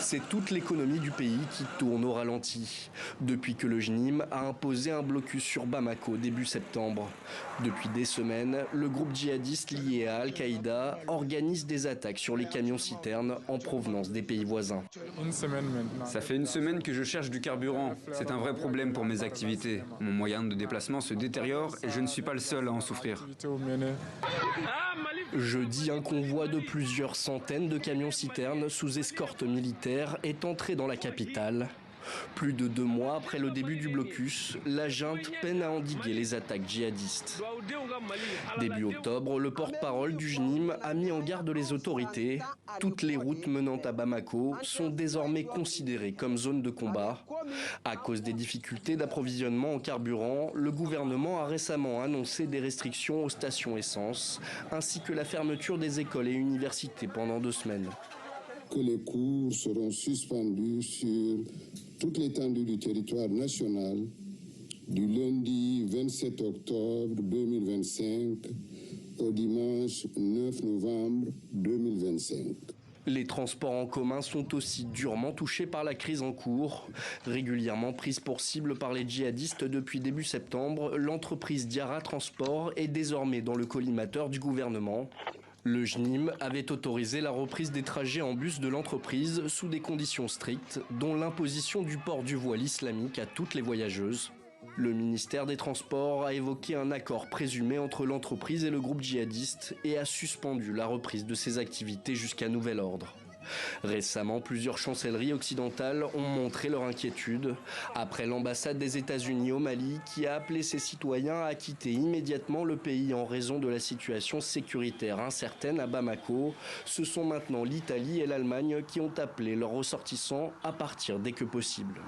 C'est toute l'économie du pays qui tourne au ralenti, depuis que le JNIM a imposé un blocus sur Bamako début septembre. Depuis des semaines, le groupe djihadiste lié à Al-Qaïda organise des attaques sur les camions-citernes en provenance des pays voisins. Ça fait une semaine que je cherche du carburant. C'est un vrai problème pour mes activités. Mon moyen de déplacement se détériore et je ne suis pas le seul à en souffrir. Jeudi, un convoi de plusieurs centaines de camions-citernes sous escorte militaire est entré dans la capitale. Plus de 2 mois après le début du blocus, la junte peine à endiguer les attaques djihadistes. Début octobre, le porte-parole du JNIM a mis en garde les autorités. Toutes les routes menant à Bamako sont désormais considérées comme zone de combat. À cause des difficultés d'approvisionnement en carburant, le gouvernement a récemment annoncé des restrictions aux stations essence, ainsi que la fermeture des écoles et universités pendant 2 semaines. Que les cours seront suspendus sur toute l'étendue du territoire national du lundi 27 octobre 2025 au dimanche 9 novembre 2025. Les transports en commun sont aussi durement touchés par la crise en cours. Régulièrement prise pour cible par les djihadistes depuis début septembre, l'entreprise Diara Transport est désormais dans le collimateur du gouvernement. Le JNIM avait autorisé la reprise des trajets en bus de l'entreprise sous des conditions strictes, dont l'imposition du port du voile islamique à toutes les voyageuses. Le ministère des Transports a évoqué un accord présumé entre l'entreprise et le groupe djihadiste et a suspendu la reprise de ses activités jusqu'à nouvel ordre. Récemment, plusieurs chancelleries occidentales ont montré leur inquiétude après l'ambassade des États-Unis au Mali qui a appelé ses citoyens à quitter immédiatement le pays en raison de la situation sécuritaire incertaine à Bamako. Ce sont maintenant l'Italie et l'Allemagne qui ont appelé leurs ressortissants à partir dès que possible.